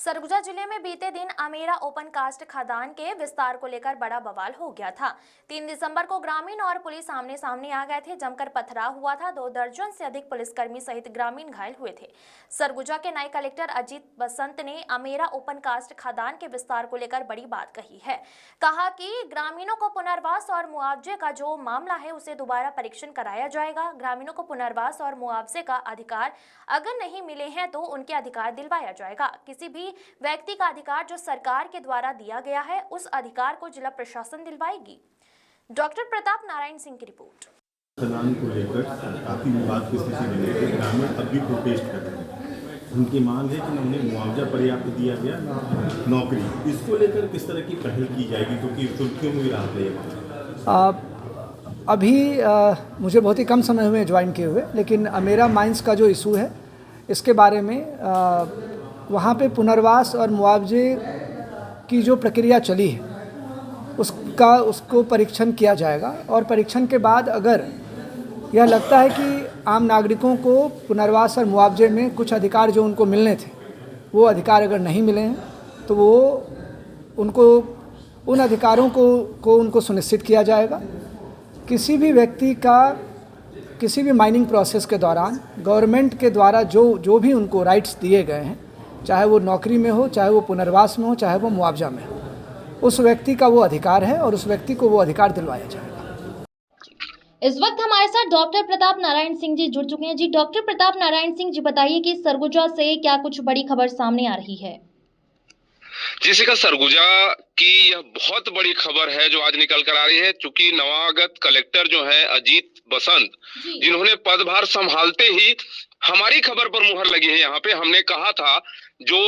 सरगुजा जिले में बीते दिन अमेरा ओपन कास्ट खदान के विस्तार को लेकर बड़ा बवाल हो गया था। 3 दिसंबर को ग्रामीण और पुलिस आमने सामने आ गए थे। जमकर पथराव हुआ था। 2 दर्जन से अधिक पुलिसकर्मी सहित ग्रामीण घायल हुए थे। सरगुजा के नए कलेक्टर अजीत बसंत ने अमेरा ओपन कास्ट खदान के विस्तार को लेकर बड़ी बात कही है। कहा कि ग्रामीणों को पुनर्वास और मुआवजे का जो मामला है उसे दोबारा परीक्षण कराया जाएगा। ग्रामीणों को पुनर्वास और मुआवजे का अधिकार अगर नहीं मिले हैं तो उनके अधिकार दिलवाया जाएगा। किसी भी व्यक्ति का अधिकार जो सरकार के द्वारा दिया गया है उस अधिकार को जिला प्रशासन दिलवाएगी। डॉक्टर प्रताप नारायण सिंह की रिपोर्ट। खदान को लेकर काफी विवाद की स्थिति बनी है। ग्रामीण अब भी प्रोटेस्ट कर रहे हैं। उनकी मांग है कि उन्हें मुआवजा पर्याप्त दिया गया ना नौकरी। इसको लेकर किस तरह की पहल की जाएगी, क्योंकि सुर्खियों में भी रहा है अभी मुझे बहुत ही कम समय हुए ज्वाइन किए हुए, लेकिन अमेरा माइंस का जो इशू है इसके बारे में वहाँ पे पुनर्वास और मुआवजे की जो प्रक्रिया चली है उसको परीक्षण किया जाएगा। और परीक्षण के बाद अगर यह लगता है कि आम नागरिकों को पुनर्वास और मुआवजे में कुछ अधिकार जो उनको मिलने थे वो अधिकार अगर नहीं मिले हैं तो वो उनको उन अधिकारों को उनको सुनिश्चित किया जाएगा। किसी भी व्यक्ति का किसी भी माइनिंग प्रोसेस के दौरान गवर्नमेंट के द्वारा जो भी उनको राइट्स दिए गए हैं, चाहे वो नौकरी में हो, चाहे वो पुनर्वास में हो, चाहे वो मुआवजा में हो, उस व्यक्ति का वो अधिकार है और उस व्यक्ति को वो अधिकार दिलवाया जाएगा। इस वक्त हमारे साथ डॉक्टर प्रताप नारायण सिंह जी जुड़ चुके हैं। जी डॉक्टर प्रताप नारायण सिंह जी, बताइए कि सरगुजा से क्या कुछ बड़ी खबर सामने आ रही है? जिसका सरगुजा की यह बहुत बड़ी खबर है जो आज निकल कर आ रही है। चूंकि नवागत कलेक्टर जो है अजीत बसंत, जिन्होंने पदभार संभालते ही हमारी खबर पर मुहर लगी है। यहाँ पे हमने कहा था जो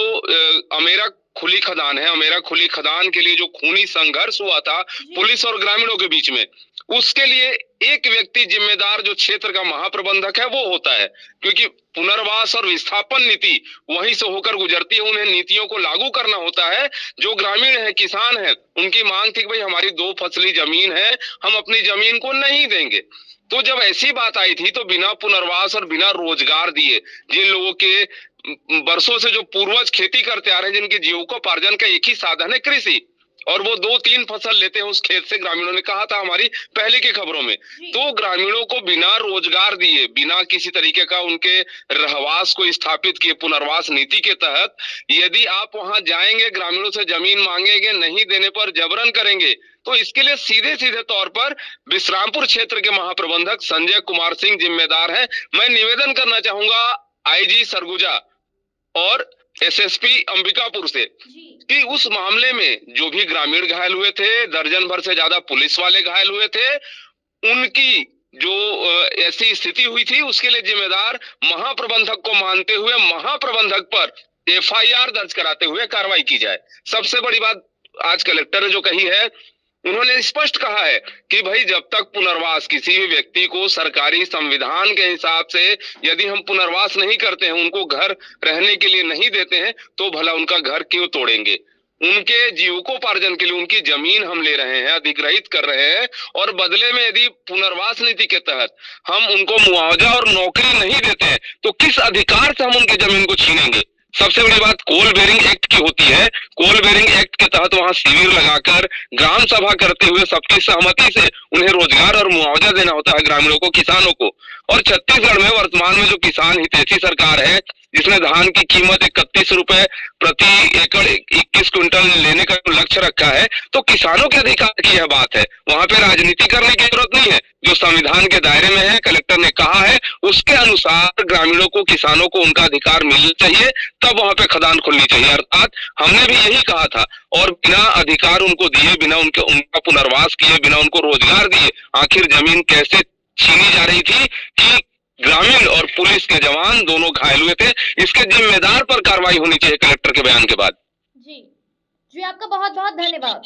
अमेरा खुली खदान है, अमेरा खुली खदान के लिए जो खूनी संघर्ष हुआ था पुलिस और ग्रामीणों के बीच में, उसके लिए एक व्यक्ति जिम्मेदार जो क्षेत्र का महाप्रबंधक है वो होता है, क्योंकि पुनर्वास और विस्थापन नीति वहीं से होकर गुजरती है। उन्हें नीतियों को लागू करना होता है। जो ग्रामीण है, किसान है, उनकी मांग थी कि भाई हमारी 2 फसली जमीन है, हम अपनी जमीन को नहीं देंगे। तो जब ऐसी बात आई थी तो बिना पुनर्वास और बिना रोजगार दिए जिन लोगों के वर्षों से जो पूर्वज खेती करते आ रहे हैं, जिनके जीविकोपार्जन का एक ही साधन है कृषि, और वो 2-3 फसल लेते हैं उस खेत से, ग्रामीणों ने कहा था हमारी पहले की खबरों में। तो ग्रामीणों को बिना रोजगार दिए, बिना किसी तरीके का उनके रहवास को स्थापित किए पुनर्वास नीति के तहत, यदि आप वहां जाएंगे, ग्रामीणों से जमीन मांगेंगे, नहीं देने पर जबरन करेंगे, तो इसके लिए सीधे सीधे तौर पर विश्रामपुर क्षेत्र के महाप्रबंधक संजय कुमार सिंह जिम्मेदार हैं। मैं निवेदन करना चाहूंगा आईजी सरगुजा और एसएसपी अंबिकापुर से कि उस मामले में जो भी ग्रामीण घायल हुए थे, दर्जन भर से ज्यादा पुलिस वाले घायल हुए थे, उनकी जो ऐसी स्थिति हुई थी उसके लिए जिम्मेदार महाप्रबंधक को मानते हुए महाप्रबंधक पर एफआईआर दर्ज कराते हुए कार्रवाई की जाए। सबसे बड़ी बात आज कलेक्टर ने जो कही है, उन्होंने स्पष्ट कहा है कि भाई जब तक पुनर्वास किसी भी व्यक्ति को सरकारी संविधान के हिसाब से यदि हम पुनर्वास नहीं करते हैं, उनको घर रहने के लिए नहीं देते हैं, तो भला उनका घर क्यों तोड़ेंगे? उनके जीविकोपार्जन के लिए उनकी जमीन हम ले रहे हैं, अधिग्रहित कर रहे हैं, और बदले में यदि पुनर्वास नीति के तहत हम उनको मुआवजा और नौकरी नहीं देते हैं तो किस अधिकार से हम उनकी जमीन को छीनेंगे? सबसे बड़ी बात कोल बेरिंग एक्ट की होती है। कोल बेरिंग एक्ट के तहत वहां शिविर लगाकर ग्राम सभा करते हुए सबकी सहमति से उन्हें रोजगार और मुआवजा देना होता है ग्रामीणों को, किसानों को। और छत्तीसगढ़ में वर्तमान में जो किसान हितैषी सरकार है, जिसने धान की कीमत 31 रुपए प्रति एकड़ 21 क्विंटल लेने का लक्ष्य रखा है, तो किसानों के अधिकार की यह बात है। वहां पे राजनीति करने की जरूरत नहीं है। जो संविधान के दायरे में है, कलेक्टर ने कहा है, उसके अनुसार ग्रामीणों को, किसानों को उनका अधिकार मिलना चाहिए, तब वहां पे खदान खुलनी चाहिए। अर्थात हमने भी यही कहा था। और बिना अधिकार उनको दिए, बिना उनका पुनर्वास किए, बिना उनको रोजगार दिए, आखिर जमीन कैसे छीनी जा रही थी कि ग्रामीण और पुलिस के जवान दोनों घायल हुए थे। इसके जिम्मेदार पर कार्रवाई होनी चाहिए कलेक्टर के बयान के बाद। जी, आपका बहुत बहुत धन्यवाद।